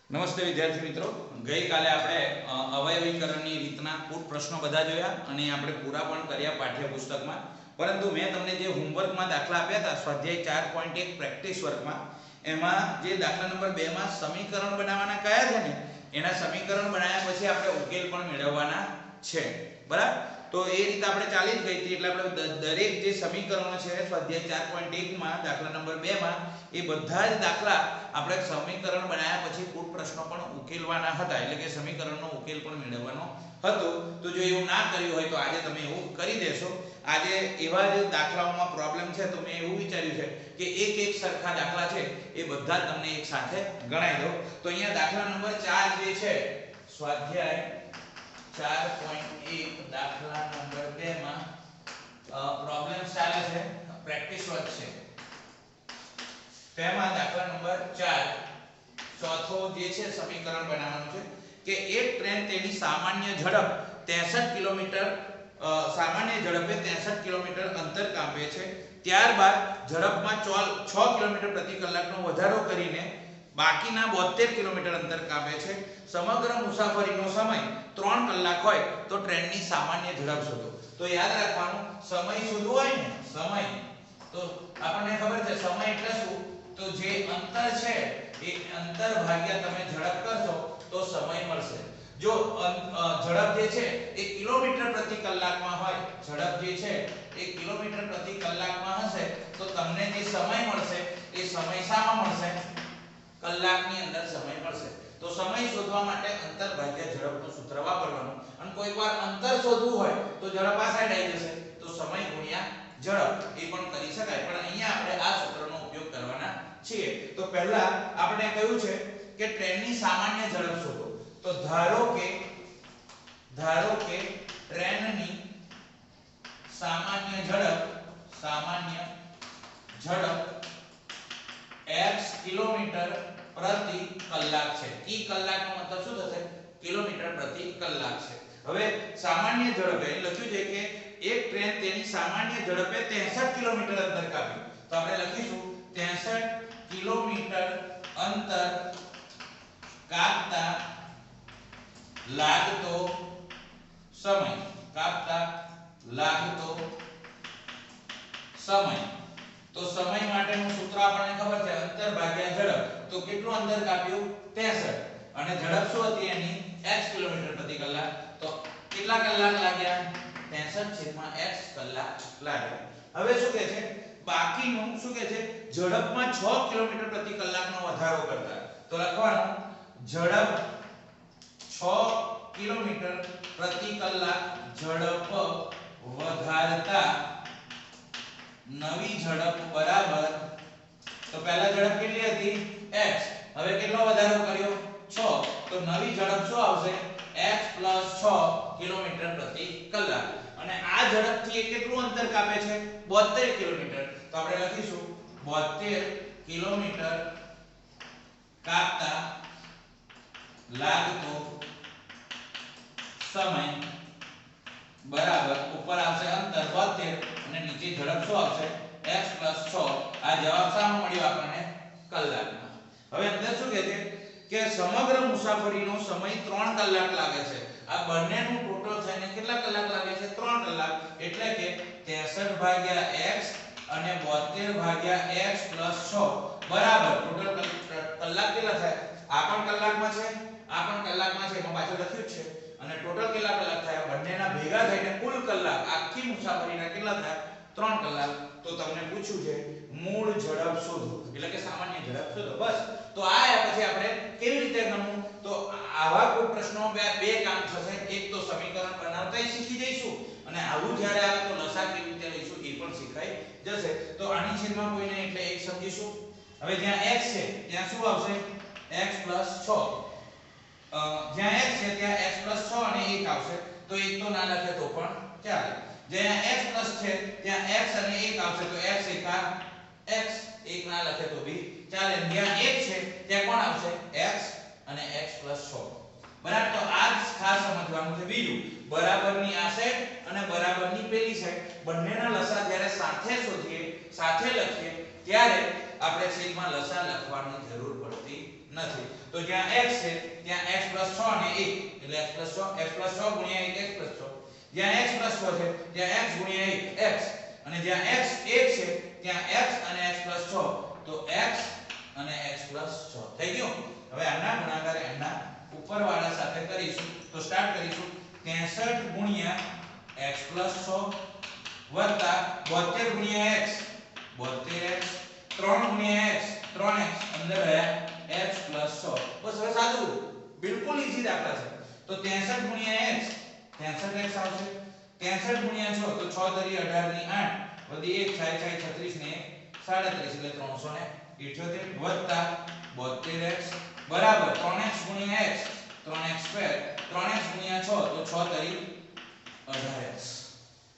નમસ્તે વિદ્યાર્થી મિત્રો, ગઈકાલે આપણે અવયવીકરણની રીતના કુટ પ્રશ્નો બધા જોયા અને આપણે પૂરા પણ કર્યા પાઠ્યપુસ્તકમાં. પરંતુ મેં તમને જે હોમવર્કમાં દાખલા આપ્યા હતા સ્વાધ્યાય 4.1 પ્રેક્ટિસ વર્કમાં, એમાં જે દાખલા નંબર 2 માં સમીકરણ બનાવવાના કયા છે ને એના સમીકરણ બનાવ્યા પછી આપણે ઉકેલ પણ મેળવવાના છે. બરાબર, તો એ રીતે આપણે ચાલી જ ગઈ હતી. એટલે આપણે દરેક જે સમીકરણો છે સ્વાધ્યાય 4.1 માં દાખલા નંબર 2 માં એ બધા જ દાખલા આપણે સમીકરણ બનાવ્યા પછી કુટ પ્રશ્નો પણ ઉકેલવાના હતા. એટલે કે સમીકરણનો ઉકેલ પણ મેળવવાનો હતો. તો જો એવું ના કર્યું હોય તો આજે તમે એવું કરી દેશો. આજે એવા જ દાખલાઓમાં પ્રોબ્લેમ છે તો મેં એવું વિચાર્યું છે કે એક સરખા દાખલા છે એ બધા તમને એક સાથે ગણાવી દો. તો અહીંયા દાખલા નંબર 4 જે છે સ્વાધ્યાય 4.1 દાખલા નંબર 2 માં પ્રોબ્લેમ ચાલે છે, પ્રેક્ટિસ વર્ક છે. તેમાં દાખલા નંબર 4 ચોથો જે છે સમીકરણ બનાવવાનું છે કે એક ટ્રેન તેની સામાન્ય ઝડપ 63 કિલોમીટર સામાન્ય ઝડપે 63 કિલોમીટર અંતર કાપે છે. ત્યારબાદ ઝડપમાં 6 કિલોમીટર પ્રતિ કલાકનો વધારો કરીને બાકીના 72 કિલોમીટર અંતર કાપે છે. સમગ્ર મુસાફરીનો સમય 3 કલાક હોય તો ટ્રેનની સામાન્ય ઝડપ શોધો. તો યાદ રાખવાનું, સમય શોધવો હોય ને સમય, તો આપણને ખબર છે સમય એટલે શું? તો જે અંતર છે એ અંતર ભાગ્યા તમે ઝડપ કરશો તો સમય મળશે. જો ઝડપ જે છે એ કિલોમીટર પ્રતિ કલાકમાં હોય, ઝડપ જે છે એ કિલોમીટર પ્રતિ કલાકમાં હશે તો તમને જે સમય મળશે એ સમય શામાં મળશે? કલાકની અંદર સમય મળશે. તો સમય શોધવા માટે અંતર ભાગ્યા ઝડપનું સૂત્ર વાપરવાનું. અને કોઈકવાર અંતર શોધવું હોય તો ઝડપ આ સાઈડ આવી જશે, તો સમય ગુણ્યા ઝડપ એ પણ કરી શકાય. પણ અહીંયા આપણે આ સૂત્રનો ઉપયોગ કરવાના છીએ. તો પહેલા આપણે કહ્યું છે કે ટ્રેનની સામાન્ય ઝડપ શોધો. તો ધારો કે ટ્રેનની સામાન્ય ઝડપ x કિલોમીટર પ્રતિ કલાક છે. કી કલાકનો મતલબ શું થશે? કિલોમીટર પ્રતિ કલાક છે. હવે સામાન્ય ઝડપે લખ્યું છે કે એક ટ્રેન તેની સામાન્ય ઝડપે 63 કિલોમીટર અંતર કાપ્યું. તો આપણે લખીશું 63 કિલોમીટર અંતર કાપતા લાગતો સમય, તો સમય માટેનું સૂત્ર આપણને ખબર છે અંતર ભાગ્યા ઝડપ. તો કેટલું અંતર કાપ્યું? 63. અને ઝડપ શું હતી એની? x કિલોમીટર પ્રતિ કલાક. તો કેટલા કલાક લાગ્યા? 63 x કલાક લાગ્યા. હવે શું કહે છે? બાકીનું શું કહે છે? ઝડપમાં 6 કિલોમીટર પ્રતિ કલાકનો વધારો કરતા. તો લખવાનું ઝડપ 6 કિલોમીટર પ્રતિ કલાક ઝડપ વધારતા નવી ઝડપ બરાબર. તો પહેલા ઝડપ કેટલી હતી? x. હવે કેટલો વધારો કર્યો? 6. તો નવી ઝડપ શું આવશે? x + 6 કિલોમીટર પ્રતિ કલાક. અને આ ઝડપથી એ કેટલું અંતર કાપે છે? 72 કિલોમીટર. તો આપણે લખીશું 72 કિલોમીટર કાપતા લાગતો સમય બરાબર ઉપર આવશે અંતર 72 અને નીચે ઝડપ શું આવશે? x + 6. આ જવાબ શામાં મળ્યો આપણને? કલાકમાં. હવે અંદર શું કહે છે કે સમગ્ર મુસાફરીનો સમય 3 કલાક લાગે છે. આ બંનેનું ટોટલ થઈને કેટલા કલાક લાગે છે? 3 કલાક. એટલે કે 63 ભાગ્યા x અને 72 ભાગ્યા x + 6 બરાબર ટોટલ કલાક કેટલા થાય? આ પણ કલાકમાં છે, આ પણ કલાકમાં છે, એમાં પાછળ લખ્યું છે. અને ટોટલ કેટલા કલાક થયા? બંનેના ભેગા થઈને કુલ કલાક આખી મુસાફરીના કેટલા થયા? 3 કલાક. તો તમને પૂછ્યું છે મૂળ ઝડપ શોધો, એટલે કે સામાન્ય ઝડપ શોધો. બસ. તો આ પછી આપણે કેવી રીતે ગણવું? તો આવા કોઈ પ્રશ્નો બે કામ થશે. એક તો સમીકરણ બનાવતાય શીખી જઈશું અને આવું જ્યારે આવે તો લસાઅ કેવી રીતે લઈશું એ પણ શીખાઈ જશે. તો આની છેદમાં કોઈ નહીં એટલે 1 સમજીશું. હવે જ્યાં x છે ત્યાં શું આવશે? x + 6. જ્યાં x છે ત્યાં x + 6 અને 1 આવશે. તો 1 તો ના લખે તો પણ ચાલે. જ્યાં x પ્લસ છે ત્યાં x અને 1 આવશે તો x એકા x, 1 ના લખે તો બી ચાલે. જ્યાં 1 છે ત્યાં કોણ આવશે? x અને x + 6. બરાબર. તો આ જ ખાસ સમજવાનું છે. બીજું, બરાબરની આ સાઈડ અને બરાબરની પેલી સાઈડ બંનેના લસાઅ જ્યારે સાથે શોધીએ, સાથે લખીએ ત્યારે આપણે છેદમાં લસાઅ લખવાની જરૂર પડતી નથી. તો જ્યાં x છે ત્યાં x + 6 અને 1 એટલે x + 6 x + 6 ગુણ્યા 1 x + 6. જ્યાં x + 6 છે ત્યાં x ગુણ્યા 1 x, અને જ્યાં x 1 છે ત્યાં x અને x + 6, તો x અને x + 6 થઈ ગયું. હવે આના ગુણાકાર એના ઉપરવાળા સાથે કરીશું. તો સ્ટાર્ટ કરીશું. 63 ગુણ્યા x + 6 વત્તા 72 ગુણ્યા x 72x, 3 ગુણ્યા x 3x, અંદર રહ્યા x + 6. બસ હવે સાદું બિલકુલ ઈઝી દાખલા છે. તો 63 ગુણ્યા x 63x આવશે. 63 ગુણ્યા 6 તો 6 તરી 18 ની 8 વધી 1 થાય 36 ને 37 એટલે 378 વત્તા 72x બરાબર 3x ગુણ્યા x 3x², 3x ગુણ્યા 6 તો 6 તરી 18x.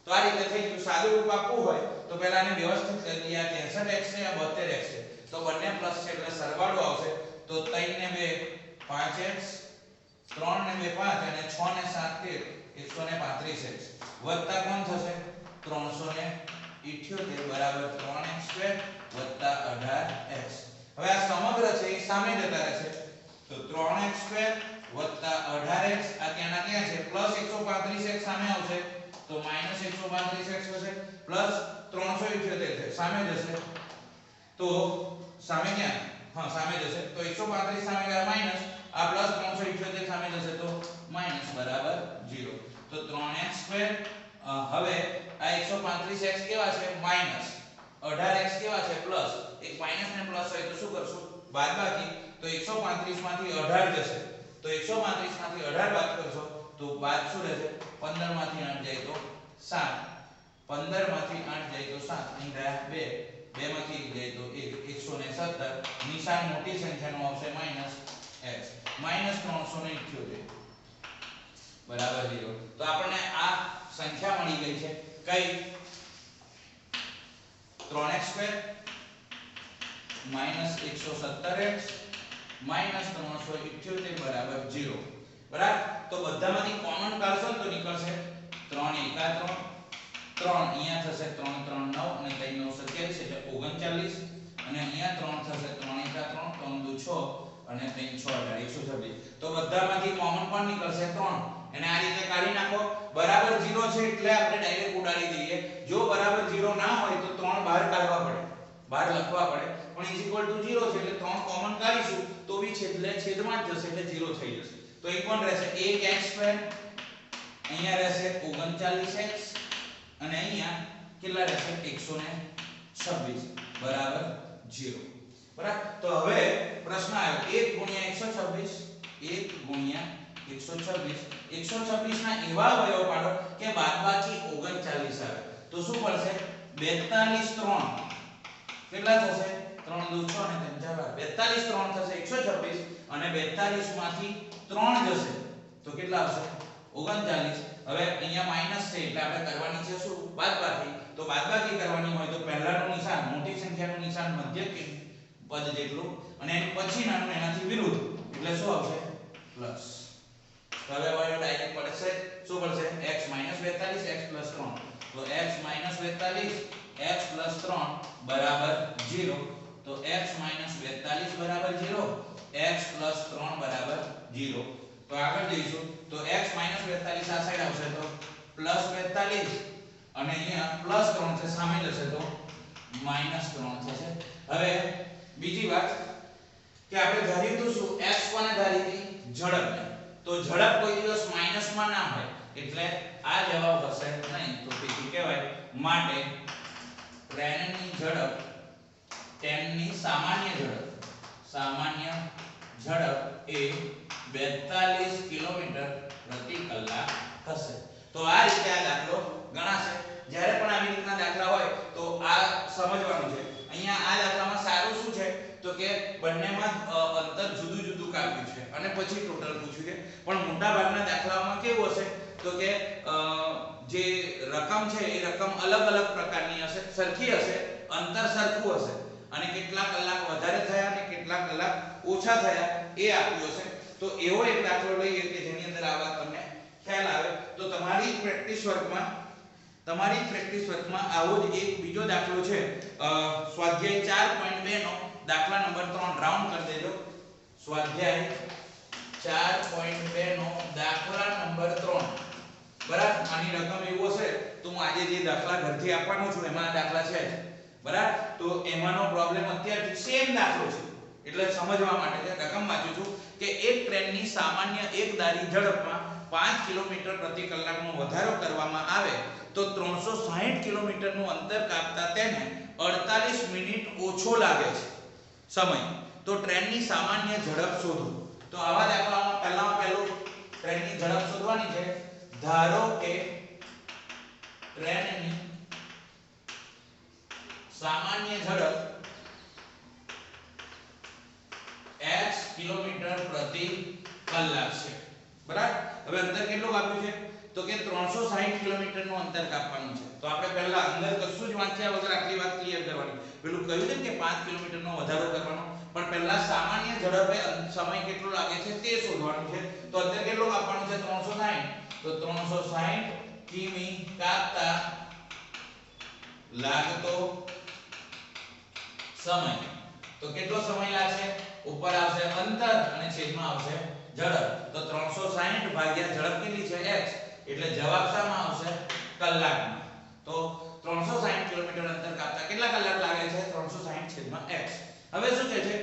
તો આ રીતે થઈ ગયું. સાદું રૂપ આપવું હોય તો પહેલા આને વ્યવસ્થિત કરી દઈએ. આ 63x છે, આ 72x છે, તો બંને પ્લસ છે એટલે સરવાળો આવશે. તો 3 ને 2 5x, 3 ને 2 5 અને 6 ને 7 135x વત્તા કોણ થશે 378 બરાબર 3x² વત્તા 18x. હવે આ સમગ્ર છે એ સામે જતા રહેશે. તો 3x² વત્તા 18x આ ત્યાંના ત્યાં છે, પ્લસ 135x સામે આવશે તો માઈનસ 135x થશે, પ્લસ 378 છે સામે જશે તો સામે ક્યાં, હા સામે જશે તો 135 સામે ગયા માઈનસ, આ પ્લસ 378 સામે જશે તો માઈનસ બરાબર 0. તો 3x², હવે આ 135x કેવા છે માઈનસ, 18x કેવા છે પ્લસ, એક માઈનસ ને પ્લસ હોય તો શું કરશું બાદબાકી. તો 135 માંથી 18 જશે તો 135 માંથી 18 બાદ કરશો તો બાદ શું રહેશે 15 માંથી 8 જાય તો 7, 15 માંથી 8 જાય તો 7, અહીં રહ્યા 2, 2 માંથી 1 જાય તો 1, 117. નિશાન મોટી સંખ્યાનો આવશે માઈનસ x, માઈનસ 378 બરાબર 0. તો આપણને આ સંખ્યા મળી ગઈ છે કઈ 3x² માઈનસ 117x માઈનસ 378 બરાબર 0. બરાબર. તો બધામાંથી કોમન કાઢશો તો નીકળશે 3 એકા 3, 3 અહીંયા થશે 3 3 9 અને 3 9 27 એટલે 39, અને અહીંયા 3 થશે 3 એકા 3, 3 દુ 6 અને 3 6 18 126. તો બધામાંથી કોમન પણ નીકળશે 3, એને આ રીતે કાઢી નાખો. બરાબર 0 છે એટલે આપણે ડાયરેક્ટ ઉડાડી દઈએ. જો બરાબર 0 ના હોય તો 3 બહાર કાઢવા પડે, બહાર લખવા પડે, પણ ઇઝ ઇક્વલ ટુ 0 છે એટલે 3 કોમન કાઢીશું તો બી છેદલે છેદમાં જ જશે એટલે 0 થઈ જશે. તો એ કોણ રહેશે 1x², અહીંયા રહેશે 39x અને અહીંયા કેટલા રહેશે 126 બરાબર 0. બરાબર. તો હવે પ્રશ્ન આવ્યો 1 ગુણ્યા 126, 1 ગુણ્યા 126, 126 ના એવા અવયવ પાડો કે બાદબાકી 39 આવે તો શું પડશે 42 3 કેટલા થશે 3 દુ 6 અને 3 4 42 3 થશે 126 અને 42 માંથી 3 જશે તો કેટલા આવશે 39. હવે અહીંયા માઈનસ છે એટલે આપણે કરવાની છે શું બાદબાકી. તો બાદબાકી કરવાની હોય તો પહેલાનું નિશાન મોટી સંખ્યાનું નિશાન મધ્ય પદ જેટલું અને એની પછીનાનું એનાથી વિરુદ્ધ એટલે શું આવશે પ્લસ. તો હવે વાયો ડાયરેક્ટ પડશે શું પડશે x - 42 x + 3. તો x - 42 x + 3 બરાબર 0. તો x - 42 બરાબર 0, x + 3 બરાબર 0. તો આગળ જઈશું તો x - 42 આ સાઈડ આવશે તો +42 અને અહીંયા +3 છે સામે જશે તો -3 થશે. હવે બીજી વાત કે આપણે ધાર્યું તો શું x કોને ધારી હતી ઝડપને, તો ઝડપ કોઈ દિવસ માઈનસમાં ના હોય એટલે આ જવાબ હશે નહીં, તો તેથી કહેવાય માટે ટ્રેનની ઝડપ ટ્રેનની સામાન્ય ઝડપ એ 42 કિલોમીટર પ્રતિ કલાક થશે. તો આ રીતે આ દાખલો ગણાશે. જ્યારે પણ આવી રીતના દાખલા હોય તો આ સમજવાનું છે. અહીંયા આ દાખલામાં સારું શું છે તો કે બંનેમાં અંતર જુદું જુદું કાપ્યું છે અને પછી ટોટલ પૂછ્યું છે. પણ મોટા ભાગના દાખલાઓમાં કેવું હશે તો કે જે રકમ છે એ રકમ અલગ અલગ પ્રકારની હશે, સરખી હશે, અંતર સરખું હશે અને કેટલા કલાક વધારે થયા અને કેટલા કલાક ઓછા થયા એ આપ્યું હશે. તો એવો એક દાખલો લઈએ કે જેની અંદર આ વાત તમને ખ્યાલ આવે. તો તમારી પ્રેક્ટિસ વર્કમાં આવો જ એક બીજો દાખલો છે સ્વાધ્યાય 4.2 નો દાખલા નંબર 3 રાઉન્ડ કરી દેજો. સ્વાધ્યાય 4.2 નો દાખલા નંબર 3 બરાબર. આની રકમ એવું હશે તો હું આજે જે દાખલા ઘરથી આપવાનો છું એમાં આ દાખલા છે બરાબર. તો એમાંનો પ્રોબ્લેમ અત્યારે સેમ દાખલો છે એટલે સમજવા માટે છે. રકમ વાંચું છું કે એક ટ્રેનની સામાન્ય એકધારી ઝડપમાં 5 કિલોમીટર પ્રતિ કલાકનો વધારો કરવામાં આવે તો 360 કિલોમીટરનું અંતર કાપતા તેને 48 મિનિટ ઓછો લાગે છે સમય. તો ટ્રેનની સામાન્ય ઝડપ શોધો. તો આવા દાખલામાં પહેલામાં પહેલું ટ્રેનની ઝડપ શોધવાની છે. ધારો કે ટ્રેનની સામાન્ય ઝડપ x કિલોમીટર પ્રતિ કલાક છે બરાબર. હવે અંતર કેટલું કાપ્યું છે તો કે 360 કિલોમીટરનું અંતર કાપવાનું છે. તો આપણે પહેલા અંદર કશું જ વાંચ્યા વગર આટલી વાત ક્લિયર કરવાની. પેલું કહ્યું છે કે 5 કિલોમીટરનો વધારો કરવાનો, પણ પહેલા સામાન્ય ઝડપે સમય કેટલો લાગે છે તે શોધવાનું છે. તો અંતર કેટલું કાપવાનું છે 360. તો 360 કિમી કાપતા લાગતો સમય. તો કેટલો સમય લાગશે? ઉપર આવશે અંતર અને છેદમાં આવશે ઝડપ. તો 360 ભાગ્યા ઝડપ કેટલી છે x, એટલે જવાબ શામાં આવશે? કલાકમાં. તો 360 કિલોમીટર અંતર કાપતા કેટલા કલાક લાગે છે? 360 છેદમાં x. હવે શું કહે છે?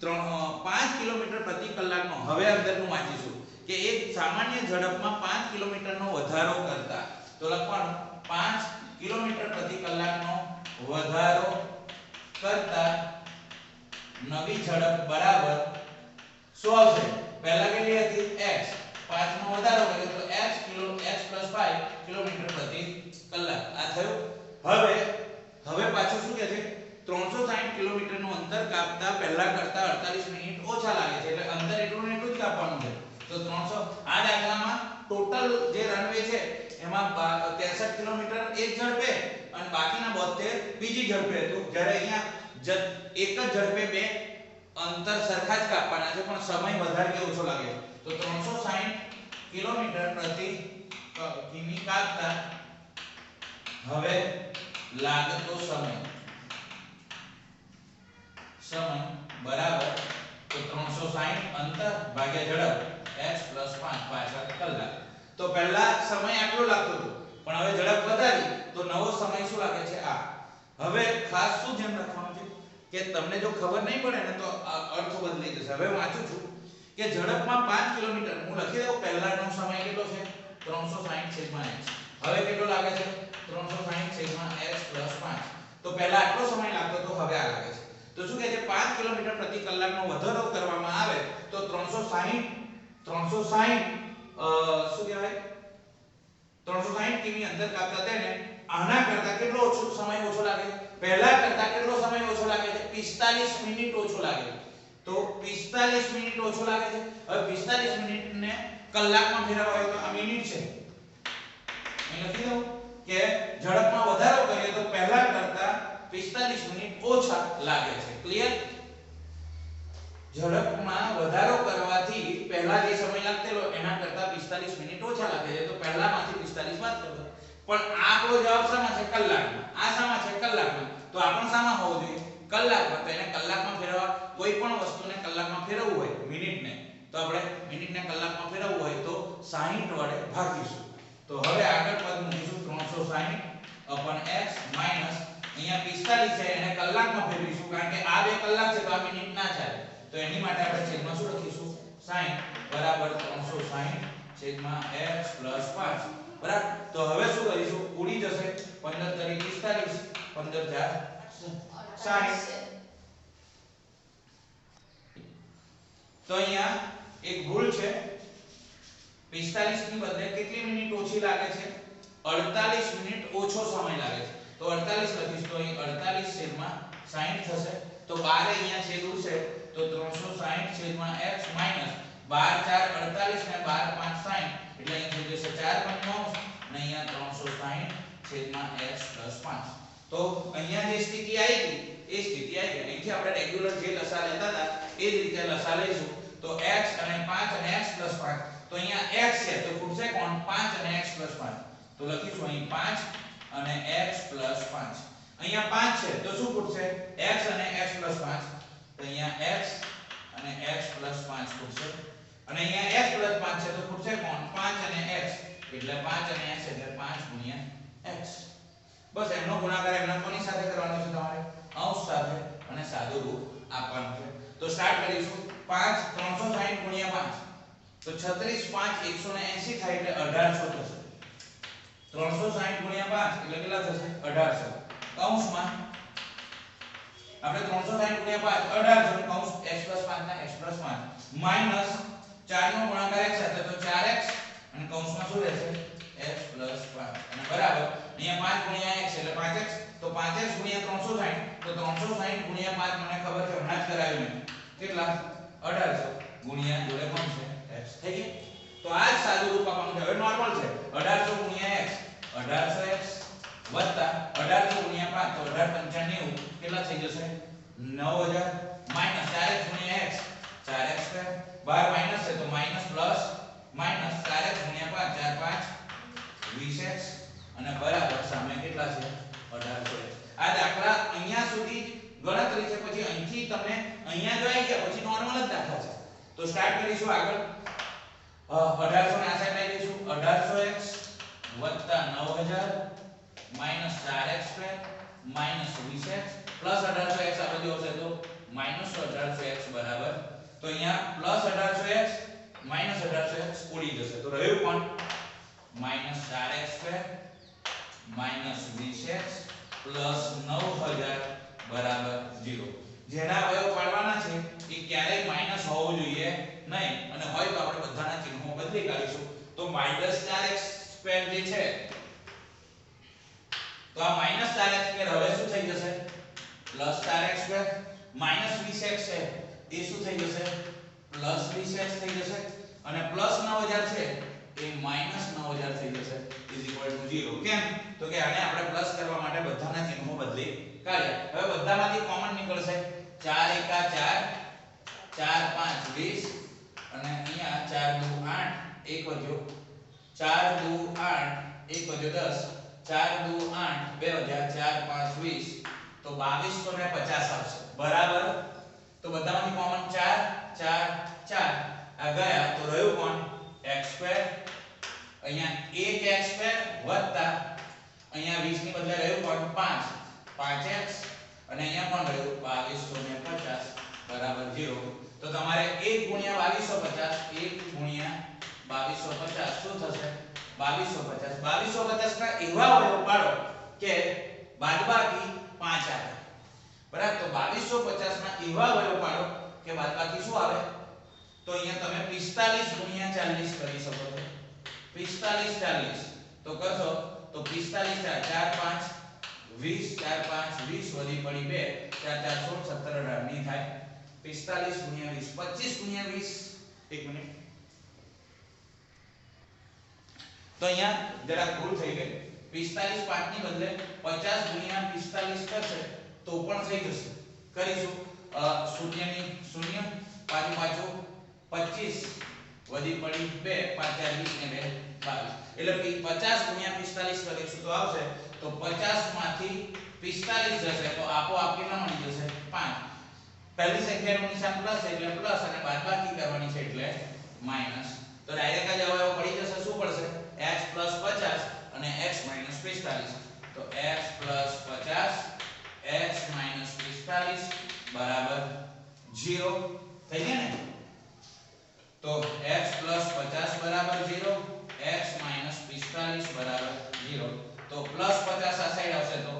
5 કિલોમીટર પ્રતિ કલાકનો હવે અંતરનું વાંચીશું કે એક સામાન્ય ઝડપમાં 5 કિલોમીટરનો વધારો કરતા. તો લખવાનું 5 કિલોમીટર પ્રતિ કલાકનો વધારો કરતા નવી ઝડપ બરાબર શું આવશે? પહેલા કેટલી હતી? x. 5 નો વધારો કર્યો તો x + 5 કિલોમીટર પ્રતિ કલાક. આ થયું. હવે પાછું શું કહે છે? 360 કિલોમીટરનું અંતર કાપતા પહેલા કરતા 48 મિનિટ ઓછા લાગે છે. એટલે અંતર એટલું ને એટલું જ કાપવાનું છે. તો 300 આ દાખલામાં ટોટલ જે રનવે છે એમાં 63 કિલોમીટર એક ઝડપે અને બાકીના 72 બીજી ઝડપે હતું. જ્યારે અહીંયા એક જ ઝડપે બે અંતર સરખા જ કાપવાના છે પણ સમય વધારે કે ઓછો લાગે છે. તો 360 કિલોમીટર પ્રતિ કિમી કાપતા હવે લાગતો સમય બરાબર. તો 360 અંતર ભાગ્યા ઝડપ x + 5 પાછળ કલાક. તો પહેલા સમય આટલો લાગતો હતો પણ હવે ઝડપ વધારી તો નવો સમય શું લાગે છે? આ. હવે ખાસ શું ધ્યાન રાખવાનું છે કે તમને જો ખબર નહીં પડે ને તો અર્થ બદલાઈ જશે. હવે વાંચું છું કે ઝડપમાં 5 કિલોમીટર હું લખી દઉં. પહેલાનો સમય કેટલો છે? 360 છેદમાં x. હવે કેટલો લાગે છે? 360 છેદમાં x + 5. તો પહેલા આટલો સમય લાગતો તો હવે આ લાગે છે. તો શું કહે છે? 5 કિલોમીટર પ્રતિ કલાકનો વધારો કરવામાં આવે તો 360 શું કહેવાય? 360 કિમી અંતર કાપતા તેને આના કરતા કેટલો ઓછો સમય ઓછો લાગે? પહેલા કરતા કેટલો સમય ઓછો લાગે છે? 45 મિનિટ ઓછો લાગે. તો 45 મિનિટ ઓછો લાગે છે. હવે 45 મિનિટને કલાકમાં ફેરવવા હોય તો આ મિનિટ છે. અહીં લખી દઉં કે ઝડપમાં વધારો કરીએ તો પહેલા કરતા 45 મિનિટ ઓછા લાગે છે. ક્લિયર? ઝડપમાં વધારો કરવાથી પહેલા જે સમય લાગતેલો એના કરતા 45 મિનિટ ઓછા લાગે છે. તો પહેલામાંથી 45 બાદ કરો. પણ આપણો જવાબ શામાં છે? કલાકમાં. આ શામાં છે? કલાકમાં. તો આ પણ શામાં હોવો જોઈએ? કલાકમાં. તો એને કલાકમાં ફેરવવા, કોઈ પણ વસ્તુને કલાકમાં ફેરવવું હોય મિનિટને, તો આપણે મિનિટને કલાકમાં ફેરવવું હોય તો 60 વડે ભાગીશું. તો હવે આગળ પદ મૂકીશું 360 x માઈનસ અહીંયા 45 છે એને કલાકમાં ફેરવીશું કારણ કે આ 2 કલાક છે તો આ મિનિટ ના ચાલે. તો એની માટે આપણે છેદમાં શું લખીશું? 60 બરાબર 360 છેદમાં x + 5 બરાબર. તો હવે શું કરીશું? ઉડી જશે. 15 તરી 45 15 4 60. તો અહીંયા એક ભૂલ છે. 45 ની બદલે કેટલી મિનિટ ઓછી લાગે છે? 48 મિનિટ ઓછો સમય લાગે છે. તો 48 લખીશ તો અહીં 48 છેદમાં 60 થશે. તો 12 અહીંયા છેદ ઉડશે તો 360 છેદમાં x માઈનસ 12 4 48 ને 12 5 60 એટલે અહીં થઈ જશે 4 × 9 અને અહીંયા 360 છેદમાં x + 5. તો અહીંયા જે સ્થિતિ આવી હતી એ સ્થિતિ આવી ગઈ. અહીંથી આપણે રેગ્યુલર જે લસા લેતા હતા એ જ રીતે લસા લઈશું. તો x અને 5 અને x + 5. તો અહીંયા x છે તો ખૂટશે કોણ? 5 અને x + 5. તો લખીશું અહીં 5 અને x + 5. અહીંયા 5 છે તો શું ખૂટશે? x અને x + 5. તો અહીંયા x અને x + 5 ખૂટશે અને અહીંયા x + 5 છે તો ખૂટશે કોણ 5 અને x એટલે 5 અને x એટલે 5 * x બસ એમનો ગુણાકાર એમના કોની સાથે કરવાનો છે તમારે અંશ સાથે અને સાદું રૂપ આપવાનું છે તો સ્ટાર્ટ કરીશું 5 360 * 5 તો 36 5 180 થાય એટલે 1800 થશે 360 * 5 એટલે કેટલા થશે 1800 કૌંસમાં આપણે 360 * 5 1800 કૌંસ x + 5 ના x + 5 માઈનસ 4 નો ગુણાકાર x સાથે તો 4x અને કૌંસમાં શું રહેશે x + 5 અને બરાબર અહીંયા 5 * x એટલે 5x તો 5x * 360 તો 360 * 5 મને ખબર છે હમણાં જ કરાવ્યું મેં કેટલા 1800 ગુણ્યા જોડે કોણ છે x થઈ ગયું તો આ જ સાદું રૂપ આપવાનું છે હવે નોર્મલ છે 1800 * x 1800x વત્તા 1800 * 5 તો 1895 કેટલા થઈ જશે 9000 માઈનસ 4x * x 4x² બાર માઈનસ છે તો minus plus minus 4x * 5 4 5 20x અને બરાબર સામે કેટલા છે 1800x આ દાખલા અહીંયા સુધી ગણતરી છે પછી અહીંથી તમને અહીંયા જો આવી ગયા પછી નોર્મલ જ દાખલા છે તો સ્ટાર્ટ કરીશું આગળ 1800 ને આ સાઈડ લઈ લઈશું 1800x 9000 minus 4x² minus 20x plus 1800x આ બધું આવશે તો માઈનસ 1800x બરાબર તો અહીંયા પ્લસ 1800x માઈનસ 1800x ઉડી જશે તો રહ્યું કોણ minus 4x² minus 20x plus 9000 બરાબર 0 જેના અવયવ પાડવાના છે એ ક્યારેય માઈનસ હોવું જોઈએ નહીં અને હોય તો આપણે બધાના ચિહ્નો બદલી કાઢીશું તો માઈનસ 4x² જે છે તો આ માઈનસ 4x² હવે શું થઈ જશે પ્લસ 4x² માઈનસ 20x છે એ શું થઈ જશે પ્લસ 20x થઈ જશે અને પ્લસ 9000 છે એ માઈનસ 9000 થઈ જશે = 0 કેમ તો કે આને આપણે પ્લસ કરવા માટે બધાના ચિહ્નો બદલી કાઢ્યા હવે બધામાંથી કોમન નીકળશે 4 * 4 4 5 20 અને અહીંયા 4 * 8 1 વધ્યો 4 * 8 1 વધ્યો 10 4 * 8 2 વધ્યા 4 5 20 તો 2250 આવશે બરાબર તો બધામાંથી કોમન 4 4 4 આ ગયા તો રહ્યું કોણ x² અહીંયા 1x² વત્તા અહીંયા 20 ની બદલે રહ્યું કોણ 5 5x અને અહીંયા કોણ રહ્યું 2250 બરાબર 0 તો તમારે 1 * 2250 1 * 2250 શું થશે 2250 ના એવા અવયવ પાડો કે બાદબાકી 5 આવે બરાબર તો 2250 ના એવા અવયવ પાડો કે બાદબાકી શું આવે તો અહીંયા તમે 45 * 40 કરી શકો છો 45 40 તો કરશો તો 45 4 5 20 4 5 20 વધી પડી 2 4 4 16 17 18 ની થાય 45 * 20 25 * 20 એક મિનિટ તો અહીંયા જરા ભૂલ થઈ ગઈ 45 5 ની બદલે 50 * 45 કરશે તો પણ થઈ જશે કરીશું શૂન્યની શૂન્ય પાછું પાછું 25 વધી પડી 2 5 4 20 ને 2 22 એટલે 50 * 45 કરીશું તો આવશે તો 50 માંથી 45 જશે તો આપોઆપ કેટલા મળી જશે 5 પહેલી સંખ્યાનું નિશાન પ્લસ એટલે પ્લસ અને બાદબાકી કરવાની છે એટલે માઈનસ તો ડાયરેક્ટ જ અવયવ પડી જશે શું પડશે x + 50 અને x - 45 તો x + 50 x - 45 બરાબર 0 થઈ ગયા ને તો x + 50 બરાબર 0 x - 45 બરાબર 0 તો +50 આ સાઈડ આવશે તો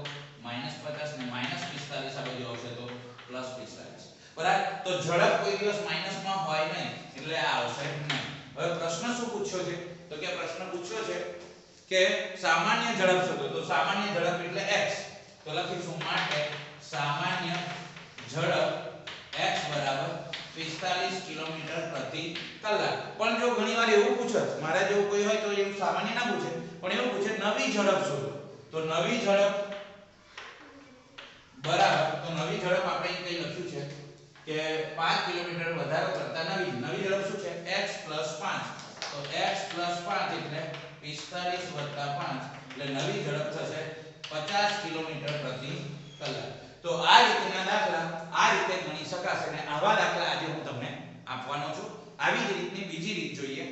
-50 ને -45 આ બાજુ આવશે તો +45 બરાબર તો ઝડપ કોઈ દિવસ માઈનસમાં હોય નહીં એટલે આ આવશે નહીં હવે પ્રશ્ન શું પૂછ્યો છે તો કે પ્રશ્ન પૂછ્યો છે કે સામાન્ય ઝડપ શોધો તો સામાન્ય ઝડપ એટલે x તો લખીશું માટે સામાન્ય ઝડપ x બરાબર 45 કિલોમીટર પ્રતિ કલાક પણ જો ઘણીવાર એવું પૂછે મારા જેવું કોઈ હોય તો એવું સામાન્ય ના પૂછે પણ એવું પૂછે નવી ઝડપ શોધો તો નવી ઝડપ બરાબર તો નવી ઝડપ આપણે અહીં કઈ લખ્યું છે કે 5 કિલોમીટર વધારો કરતા નવી ઝડપ શું છે x + 5 તો x + 5 એટલે 45 + 5 એટલે નવી ઝડપ થશે 50 કિલોમીટર પ્રતિ કલાક તો આ રીતના દાખલા આ રીતે ગણી શકાશે અને આવા દાખલા આજે હું તમને આપવાનો છું. આવી જ રીતની બીજી રીત જોઈએ.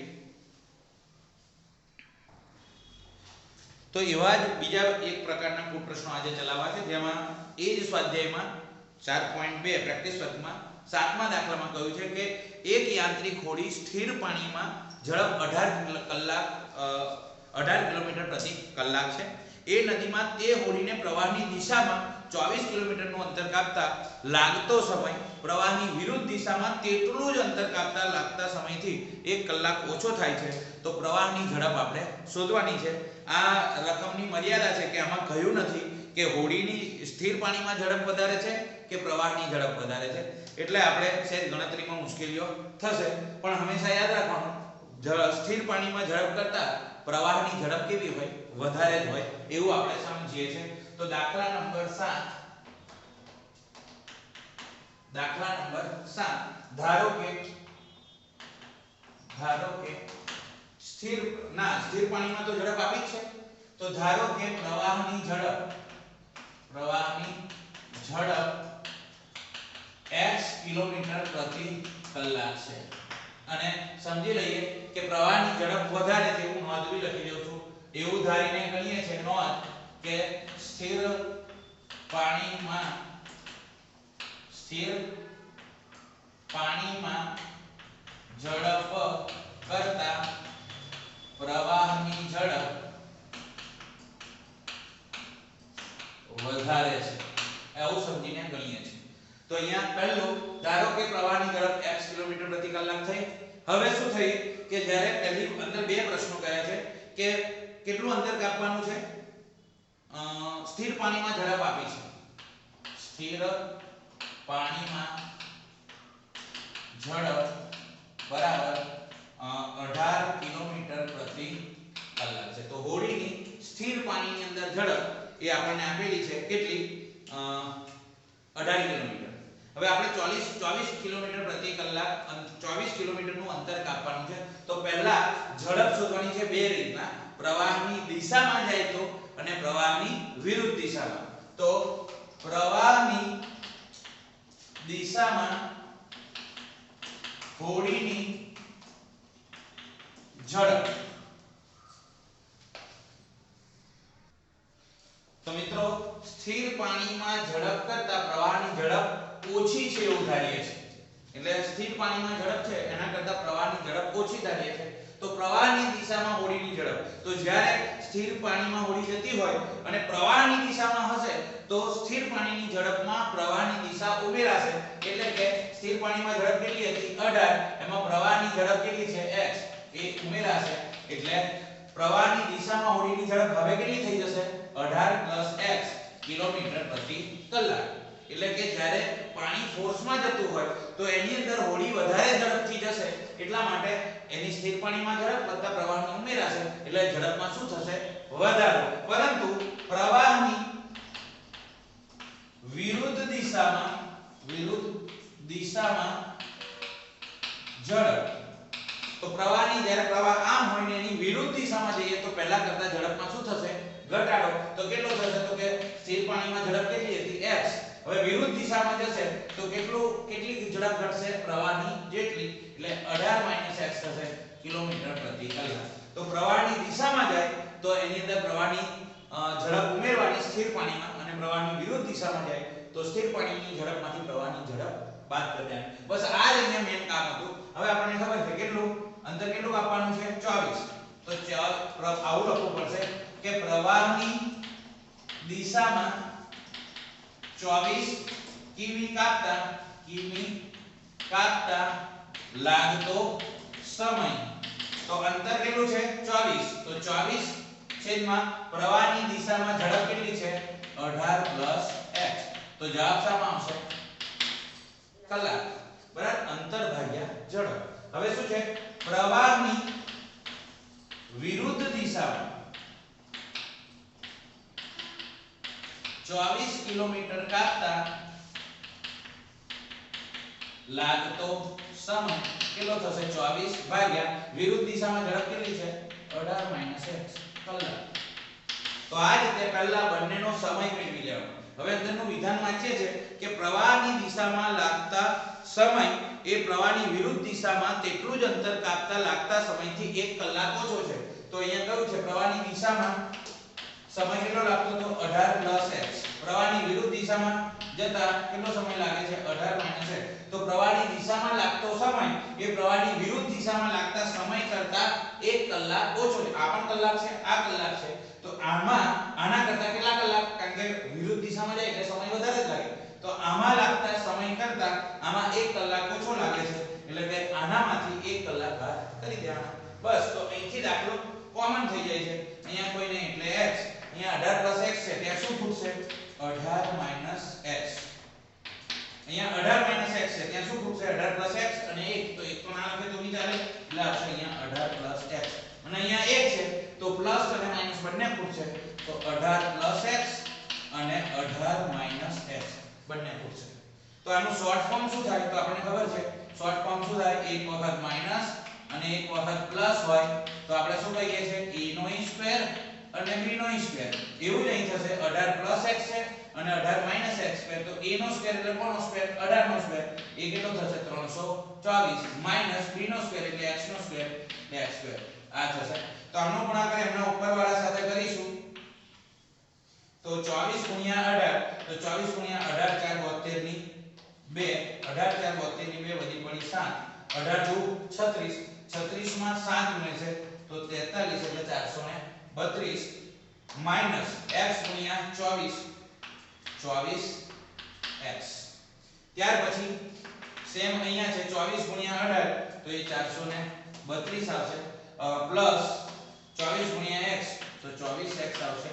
તો એવા જ બીજા એક પ્રકારના કુલ પ્રશ્નો આજે ચલાવવા છે, જેમાં એ જ સ્વાધ્યાયમાં 4.2 પ્રેક્ટિસ વર્કમાં 7મા દાખલામાં કહ્યું છે કે એક યાંત્રિક હોડી સ્થિર પાણીમાં ઝડપ 18 કિલોમીટર પ્રતિ કલાક છે. એ નદીમાં તે હોડીને પ્રવાહની દિશામાં 24 કિલોમીટરનું અંતર કાપતા લાગતો સમય પ્રવાહની વિરુદ્ધ દિશામાં તેટલું જ અંતર કાપતા લાગતા સમયથી 1 કલાક ઓછો થાય છે. તો પ્રવાહની ઝડપ આપણે શોધવાની છે. આ રકમની મર્યાદા છે કે આમાં કહ્યું નથી કે હોડીની સ્થિર પાણીમાં ઝડપ વધારે છે કે પ્રવાહની ઝડપ વધારે છે, એટલે આપણે સહેજ ગણતરીમાં મુશ્કેલીઓ થશે. પણ હંમેશા યાદ રાખવાનું, સ્થિર પાણીમાં ઝડપ કરતા પ્રવાહની ઝડપ કેવી હોય? વધારે જ હોય એવું આપણે સમજીએ છીએ. તો દાખલા નંબર 7 ધારો કે સ્થિર પાણીમાં તો ઝડપ આપી જ છે. તો ધારો કે પ્રવાહની ઝડપ x કિલોમીટર પ્રતિ કલાક છે અને સમજી લઈએ કે પ્રવાહની ઝડપ વધારે છે. હું નોંધ બી લખી દઉં છું. એવું ધારીને ગણીએ છે નોંધ કે સ્થિર પાણીમાં ઝડપ કરતા પ્રવાહની ઝડપ વધારે છે, એવું સમજીને ગણીએ છીએ. તો અહીંયા પહેલું ધારો કે પ્રવાહની ઝડપ x કિલોમીટર પ્રતિ કલાક થઈ. હવે શું થઈ કે જ્યારે પહેલી અંદર બે પ્રશ્નો કહે છે કે કેટલું અંતર કાપવાનું છે. સ્થિર પાણીમાં ઝડપ આપી છે. સ્થિર પાણીમાં ઝડપ બરાબર 18 કિલોમીટર પ્રતિ કલાક છે. તો હોડીની સ્થિર પાણીની અંદર ઝડપ એ આપણને આપેલી છે કેટલી? 18 કિલોમીટર. હવે આપણે 24 કિલોમીટર પ્રતિ કલાક 24 કિલોમીટરનું અંતર કાપવાનું છે. તો પહેલા ઝડપ શોધવાની છે બે રીતના, પ્રવાહની દિશામાં જાય તો અને પ્રવાહની વિરુદ્ધ દિશામાં. તો પ્રવાહની દિશામાં હોડીની ઝડપ. તો મિત્રો સ્થિર પાણીમાં ઝડપ કરતા પ્રવાહની ઝડપ ઓછી છે એવું ધારીએ છીએ. એટલે સ્થિર પાણીમાં ઝડપ છે એના કરતા પ્રવાહની ઝડપ ઓછી ધારીએ છીએ. તો પ્રવાહની દિશામાં હોડીની ઝડપ, તો જ્યારે સ્થિર પાણીમાં હોડી જતી હોય અને પ્રવાહની દિશામાં હશે તો સ્થિર પાણીની ઝડપમાં પ્રવાહની દિશા ઉમેરાશે. એટલે કે સ્થિર પાણીમાં ઝડપ કેટલી હતી? 18. એમાં પ્રવાહની ઝડપ કેટલી છે? x. એ ઉમેરાશે એટલે પ્રવાહની દિશામાં હોડીની ઝડપ હવે કેટલી થઈ જશે? 18 x કિલોમીટર પ્રતિ કલાક. એટલે કે જ્યારે પાણી ફોર્સમાં જતું હોય તો એની અંદર હોડી વધારે ઝડપથી જશે, એટલા માટે એની સ્થિર પાણીમાં ઝડપ વત્તા પ્રવાહની ઉમેરાશે એટલે ઝડપમાં શું થશે? વધારો. પરંતુ પ્રવાહની વિરુદ્ધ દિશામાં ઝડપ, તો પ્રવાહની જ્યારે પ્રવાહ આમ હોય ને એની વિરુદ્ધ દિશામાં જઈએ તો પહેલા કરતા ઝડપમાં શું થશે? ઘટાડો. તો કેટલો થશે? તો કે સ્થિર પાણીમાં ઝડપ કેટલી હતી? x. હવે વિરુદ્ધ દિશામાં જશે તો કેટલી ઝડપ ઘટશે? પ્રવાહની જેટલી. એટલે 18 x થશે કિલોમીટર પ્રતિ કલાક. તો પ્રવાહની દિશામાં જાય તો એની અંદર પ્રવાહની ઝડપ ઉમેરવાની સ્થિર પાણીમાં, અને પ્રવાહની વિરુદ્ધ દિશામાં જાય તો સ્થિર પાણીની ઝડપમાંથી પ્રવાહની ઝડપ બાદ કરી દેવાની. બસ આ જ અહીંયા મેઈન કામ હતું. હવે આપણને ખબર છે કેટલું અંતર કેટલું આપવાનું છે? 24. તો આવું લખવું પડશે કે પ્રવાહની દિશામાં 24 કિમી કાપતા લાગતો સમય. તો અંતર કેટલું છે? 24. તો 24 છેદમાં પ્રવાહની દિશામાં ઝડપ કેટલી છે? 18 x. તો જવાબ શામાં આવશે? કલાક. બરાબર? અંતર ભાગ્યા ઝડપ. હવે શું છે? પ્રવાહની વિરુદ્ધ દિશામાં 24 કિલોમીટર કાપતા લાગતો સમય કેટલો થશે? 24 ભાગ્યા વિરુદ્ધ દિશામાં ઝડપ કેટલી છે? 18 x કલાક. તો આ રીતે પહેલા બંનેનો સમય મેળવી લેવાનો. હવે અંદરનું વિધાન વાંચીએ છે કે પ્રવાહની દિશામાં લાગતા સમય એ પ્રવાહની વિરુદ્ધ દિશામાં તેટલું જ અંતર કાપતા લાગતા સમયથી 1 કલાક ઓછો છે. તો અહીંયા કહ્યું છે પ્રવાહની દિશામાં સમય કેટલો લાગતો તો 18 x. પ્રવાહની વિરુદ્ધ દિશામાં જતા કેટલો સમય લાગે છે 18 x. તો પ્રવાહની દિશામાં લાગતો સમય એ પ્રવાહની વિરુદ્ધ દિશામાં લાગતા સમય કરતા 1 કલાક ઓછો છે. આ પણ કલાક છે, આ કલાક છે. તો આમાં આના કરતા કેટલા કલાક, કારણ કે વિરુદ્ધ દિશામાં જાય એટલે સમય વધારે જ લાગે. તો આમાં લાગતા સમય કરતા આમાં 1 કલાક ઓછો લાગે છે. એટલે કે આનામાંથી 1 કલાક બાદ કરી દેવાના. બસ. તો અહીંથી દાખલો કોમન થઈ જાય છે. અહીંયા કોઈ નહીં એટલે x. અહીંયા 18 x છે ત્યાં શું ખૂટશે 18 x. અહીંયા 18 x છે ત્યાં શું ખૂટશે 18 x અને 1. તો 1 તો ના લખે તો બી ચાલે. એટલે આવશે અહીંયા 18 x. અને અહીંયા 1 છે તો પ્લસ અને માઈનસ બંને ખૂટશે. તો 18 x અને 18 x બંને ખૂટશે. તો આનું શોર્ટ ફોર્મ શું થાય તો આપણને ખબર છે. શોર્ટ ફોર્મ શું થાય, એક વખત માઈનસ અને એક વખત પ્લસ હોય તો આપણે શું કહીએ છીએ a નો e સ્ક્વેર અને b નો e સ્ક્વેર. એવું જ અહીં થશે 18 x છે અને 18 x સ્ક્વેર. તો a નો સ્ક્વેર એટલે કોનો સ્ક્વેર 18 નો સ્ક્વેર. એ કેટલો થશે 324 માઈનસ b નો સ્ક્વેર એટલે x નો સ્ક્વેર x સ્ક્વેર. આ થશે. તો આનો ગુણાકાર એમના ઉપરવાળા સાથે કરીશું. તો 24 ગુણ્યા 18 તો 24 ગુણ્યા 18 4 72 ની 2 18 4 72 ની 2 વધી પડી 7 18 દુ 36 36 માં 7 ઉમેરે છે તો 43 એટલે 432 માઈનસ x ગુણ્યા 24 24x. ત્યાર પછી સેમ અહીંયા છે 24 ગુણ્યા 18 તો એ 432 આવશે પ્લસ 24 ગુણ્યા x તો 24x આવશે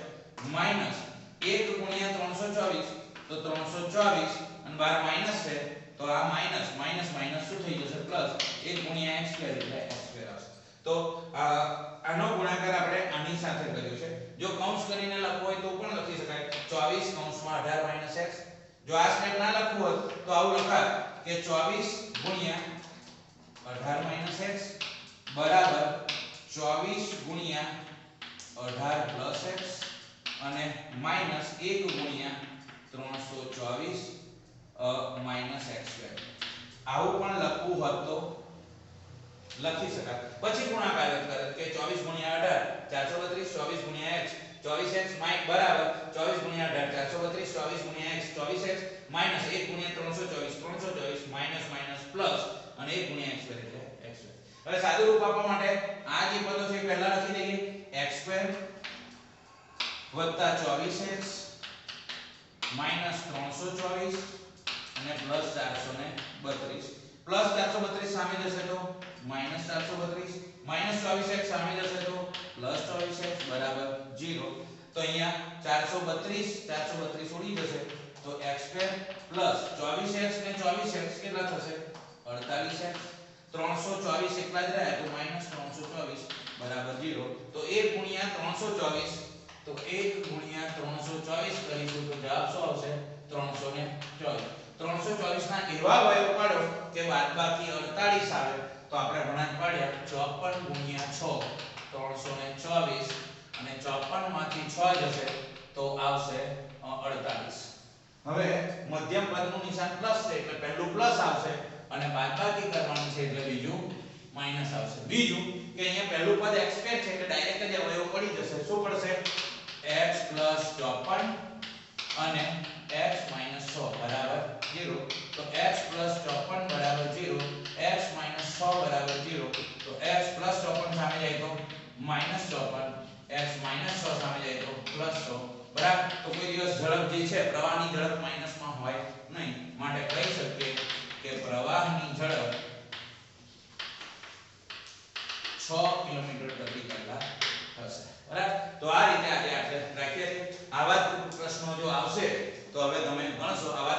માઈનસ 1 ગુણ્યા 324 તો 324 અને 12 માઈનસ છે તો આ માઈનસ માઈનસ માઈનસ શું થઈ જશે પ્લસ 1 ગુણ્યા x સ્ક્વેર એટલે x સ્ક્વેર આવશે. તો આનો ગુણાકાર આપણે આની સાથે કર્યો છે. જો કૌંસ કરીને લખવું હોય તો પણ લખી શકાય 24 કૌંસમાં 18 x. જો આ સ્ટેપ ના લખવું હોય તો આવું લખાય કે 24 ગુણ્યા 18 x બરાબર 24 ગુણ્યા 18 x અને માઈનસ 1 ગુણ્યા 324 માઈનસ x સ્ક્વેર. આવું પણ લખવું હોય તો લખી શકાય. પછી ગુણાકાર કરે કે 24 ગુણ્યા 18 432 24 ગુણ્યા x 24x માઈનસ બરાબર 24 ગુણ્યા 18 432 24 ગુણ્યા x 24x માઈનસ 1 ગુણ્યા 324 324 માઈનસ માઈનસ પ્લસ અને 1 ગુણ્યા x સ્ક્વેર એટલે x સ્ક્વેર. હવે સાદું રૂપ આપવા માટે આ જે પદો છે પહેલા લખી દઈએ x સ્ક્વેર વત્તા 24x માઈનસ 324 અને પ્લસ 432 પ્લસ 432 સામે જશે તો માઈનસ 432 માઈનસ 24x સામે જશે તો પ્લસ 24x બરાબર 0. તો અહીંયા 432 ઉડી જશે તો x સ્ક્વેર પ્લસ 24x ને 24x કેટલા થશે 48x 324 એકલા જ રહ્યા તો માઈનસ 324 બરાબર 0. તો 1 ગુણ્યા 324 તો 1 ગુણ્યા 324 કરીશું તો જવાબ શું આવશે 324. 324 ના એવા અવયવ પાડો કે બાદબાકી 48 આવે તો આપણે ગુણાંક પાડ્યા 54 ગુણ્યા 6 324 અને 54 માંથી 6 જશે તો આવશે 48. હવે મધ્યમ પદનું નિશાન પ્લસ છે એટલે પહેલું પ્લસ આવશે અને બાદબાકી કરવાનું છે એટલે બીજું માઈનસ આવશે. બીજું કે અહીંયા પહેલું પદ x સ્ક્વેર છે એટલે ડાયરેક્ટ જ અવયવ પડી જશે. શું પડશે x 54 અને x 6 બરાબર 0. તો x 54 બરાબર 0 x 6 બરાબર 0. તો x 54 સામે જાય તો -54 x 6 સામે જાય તો +6 બરાબર. તો કોઈ દિવસ ઝડપ જે છે પ્રવાહની ઝડપ માઈનસમાં હોય નહીં માટે કહી શકીએ કે પ્રવાહની ઝડપ 6 કિલોમીટર પ્રતિ કલાક થશે. બરાબર. તો આ રીતે આજે આપણે રાખીએ છીએ. આવા પ્રશ્નો જો આવશે તો હવે તમે ગણશો આવા